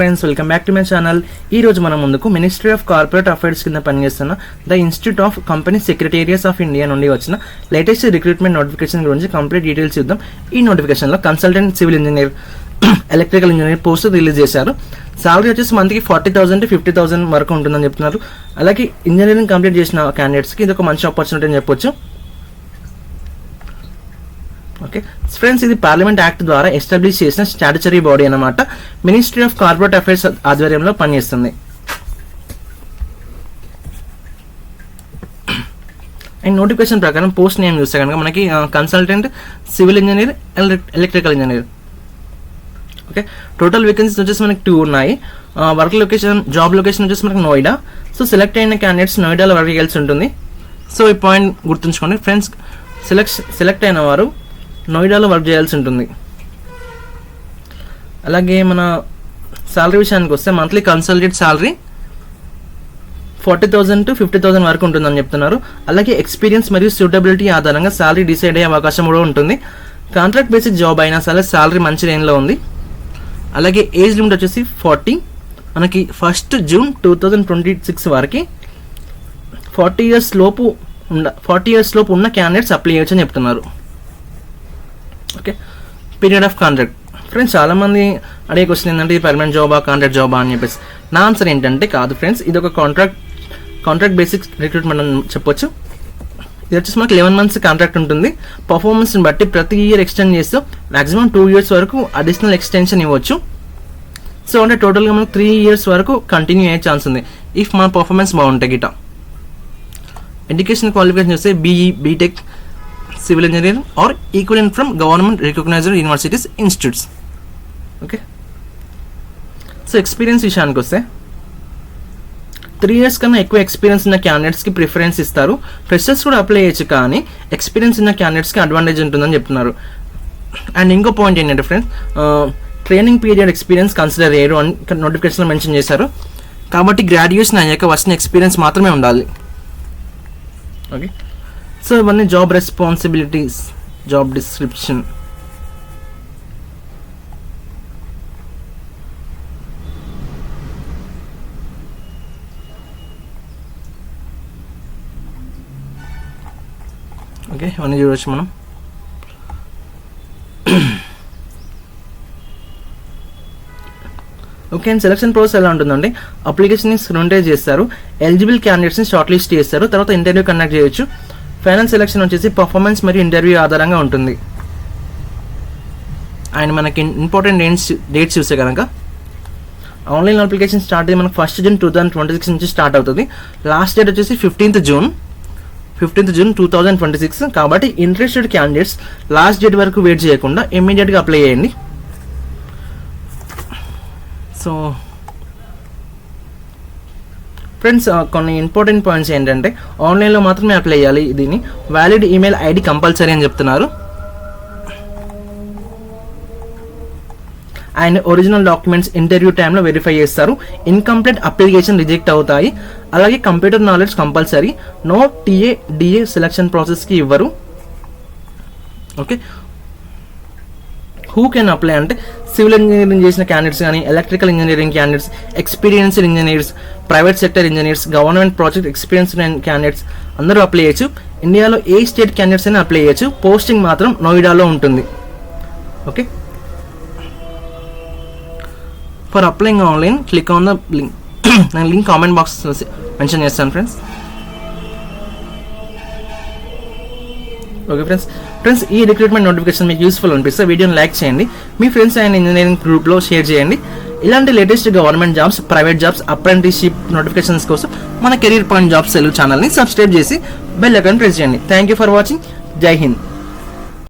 Friends welcome back to my channel. ఈ రోజు మన ముందుకు మినిస్ట్రీ ఆఫ్ కార్పొరేట్ అఫైర్స్ కింద పనిచేస్తున్న the institute of company secretariats of India నుండి వచ్చిన లేటెస్ట్ రిక్రూట్మెంట్ నోటిఫికేషన్ గురించి కంప్లీట్ డీటెయిల్స్ చూద్దాం. ఈ నోటిఫికేషన్లో consultant civil engineer, electrical engineer post release చేశారు. సాలరీ వచ్చేసి మంత్కి 40,000 to 50,000 వరకు ఉంటుందని చెప్తున్నారు. అలాగే ఇంజనీరింగ్ కంప్లీట్ చేసిన క్యాండిడేట్స్కి ఇది ఒక మంచి ఆపర్చునిటీ అని చెప్పొచ్చు. ఓకే ఫ్రెండ్స్, ఇది పార్లమెంట్ యాక్ట్ ద్వారా ఎస్టాబ్లిష్ చేసిన స్టాట్యుటరీ బాడీ అన్నమాట. మినిస్ట్రీ ఆఫ్ కార్పొరేట్ అఫైర్స్ ఆధ్వర్యంలో పనిచేస్తుంది. అండ్ నోటిఫికేషన్ ప్రకారం పోస్ట్ నేమ్ చూస్తే కనుక మనకి consultant civil engineer, electrical engineer. Okay, total vacancies వచ్చేసి మనకి 2 ఉన్నాయి. వర్క్ లొకేషన్, జాబ్ లొకేషన్ వచ్చేసి మనకి నోయిడా. సో సెలెక్ట్ అయిన క్యాండిడేట్స్ నోయిడాలో వర్క్ చేయాల్సి ఉంటుంది. సో ఈ పాయింట్ గుర్తుంచుకోండి ఫ్రెండ్స్, సెలెక్ట్ అయిన వారు నోయిడాలో వర్క్ చేయాల్సి ఉంటుంది. అలాగే మన శాలరీ విషయానికి వస్తే మంత్లీ కన్సల్టెంట్ శాలరీ 40,000 to 50,000 వరకు ఉంటుందని చెప్తున్నారు. అలాగే ఎక్స్పీరియన్స్ మరియు సూటబిలిటీ ఆధారంగా శాలరీ డిసైడ్ అయ్యే అవకాశం కూడా ఉంటుంది. కాంట్రాక్ట్ బేసిక్ జాబ్ అయినా సరే శాలరీ మంచి రేంజ్లో ఉంది. అలాగే ఏజ్ లిమిట్ వచ్చేసి 40. మనకి 1 June 2026 వరకు 40 years లోపు ఉన్న క్యాండిడేట్స్ అప్లై చేయొచ్చు అని చెప్తున్నారు. Okay, period of contract friends, చాలామంది అడిగే క్వశ్చన్ ఏంటంటే ఇది పర్మనెంట్ జాబా, కాంట్రాక్ట్ జాబా అని చెప్పేసి. నా ఆన్సర్ ఏంటంటే కాదు ఫ్రెండ్స్, ఇది ఒక కాంట్రాక్ట్ బేసిక్ రిక్రూట్మెంట్ అని చెప్పొచ్చు. ఇది వచ్చేసి మనకి 11 months కాంట్రాక్ట్ ఉంటుంది. పర్ఫార్మెన్స్ని బట్టి ప్రతి ఇయర్ ఎక్స్టెండ్ చేస్తూ మాక్సిమం 2 years వరకు అడిషనల్ ఎక్స్టెన్షన్ ఇవ్వచ్చు. సో అంటే టోటల్గా మనకు 3 years వరకు కంటిన్యూ అయ్యే ఛాన్స్ ఉంది ఇఫ్ మన పర్ఫార్మెన్స్ బాగుంటాయి గిట. ఎడ్యుకేషన్ క్వాలిఫికేషన్ చూస్తే BE, BTech, civil engineering or equivalent from government recognised universities, institutes. Okay, so experience విషయానికి వస్తే 3 years కన్నా ఎక్కువ ఎక్స్పీరియన్స్ ఉన్న క్యాండిడేట్స్కి ప్రిఫరెన్స్ ఇస్తారు. ఫ్రెషర్స్ కూడా అప్లై చేయొచ్చు, కానీ ఎక్స్పీరియన్స్ ఉన్న క్యాండిడేట్స్కి అడ్వాంటేజ్ ఉంటుందని చెప్తున్నారు. అండ్ ఇంకో పాయింట్ ఏంటంటే friends, training period experience consider చేయరు అని నోటిఫికేషన్లో మెన్షన్ చేశారు. కాబట్టి గ్రాడ్యుయేషన్ అయ్యాక వచ్చిన ఎక్స్పీరియన్స్ మాత్రమే ఉండాలి. ఓకే, సో ఇవన్నీ job responsibilities, job description. Okay, ఇవన్నీ చూడవచ్చు మనం. ఓకే, అండ్ సెలక్షన్ ప్రాసెస్ ఎలా ఉంటుందంటే అప్లికేషన్ని స్క్రూటనైజ్ చేస్తారు, ఎలిజిబుల్ క్యాండిడేట్స్ని షార్ట్ లిస్ట్ చేస్తారు, తర్వాత ఇంటర్వ్యూ కండక్ట్ చేయొచ్చు. ఫైనల్ సెలక్షన్ వచ్చేసి పర్ఫార్మెన్స్ మరియు ఇంటర్వ్యూ ఆధారంగా ఉంటుంది. అండ్ మనకి ఇంపార్టెంట్ డేట్స్ చూస్తే కనుక ఆన్లైన్ అప్లికేషన్ స్టార్ట్ అయ్యి మనకు 1 June 2026 నుంచి స్టార్ట్ అవుతుంది. లాస్ట్ డేట్ వచ్చేసి 15th June 2026. కాబట్టి ఇంట్రెస్టెడ్ క్యాండిడేట్స్ లాస్ట్ డేట్ వరకు వెయిట్ చేయకుండా ఇమ్మీడియట్గా అప్లై చేయండి. సో ఫ్రెండ్స్, కొన్ని ఇంపార్టెంట్ పాయింట్స్ ఏంటంటే ఆన్లైన్లో మాత్రమే అప్లై చేయాలి. దీన్ని వ్యాలిడ్ ఈమెయిల్ ఐడి కంపల్సరీ అని చెప్తున్నారు. అండ్ ఒరిజినల్ డాక్యుమెంట్స్ ఇంటర్వ్యూ టైంలో వెరిఫై చేస్తారు. ఇన్కంప్లీట్ అప్లికేషన్ రిజెక్ట్ అవుతాయి. అలాగే computer knowledge compulsory. No TA, DA selection ప్రాసెస్కి ఇవ్వరు. ఓకే, హూ కెన్ అప్లై అంటే సివిల్ ఇంజనీరింగ్ చేసిన క్యాండిడేట్స్ కానీ, electrical engineering candidates, experienced engineers, private sector engineers, government project experienced candidates అందరూ అప్లై చేయొచ్చు. ఇండియాలో ఏ స్టేట్ క్యాండిడేట్స్ అయినా అప్లై చేయొచ్చు. పోస్టింగ్ మాత్రం నోయిడాలో ఉంటుంది. Okay, for applying online click on the link. నేను లింక్ కామెంట్ బాక్స్ మెన్షన్ చేస్తాను ఫ్రెండ్స్. ఓకే ఫ్రెండ్స్, ఈ రిక్రూట్మెంట్ నోటిఫికేషన్ మీకు యూస్ఫుల్ అనిపిస్తే వీడియోని లైక్ చేయండి, మీ ఫ్రెండ్స్ అండ్ ఇంజనీరింగ్ గ్రూప్లో షేర్ చేయండి. ఇలాంటి latest government jobs, private jobs, apprenticeship notifications కోసం మన కెరీర్ పాయింట్ జాబ్స్ తెలుగు ఛానల్ని సబ్స్క్రైబ్ చేసి బెల్ ఐకాన్ ప్రెస్ చేయండి. Thank you for watching. జై హింద్.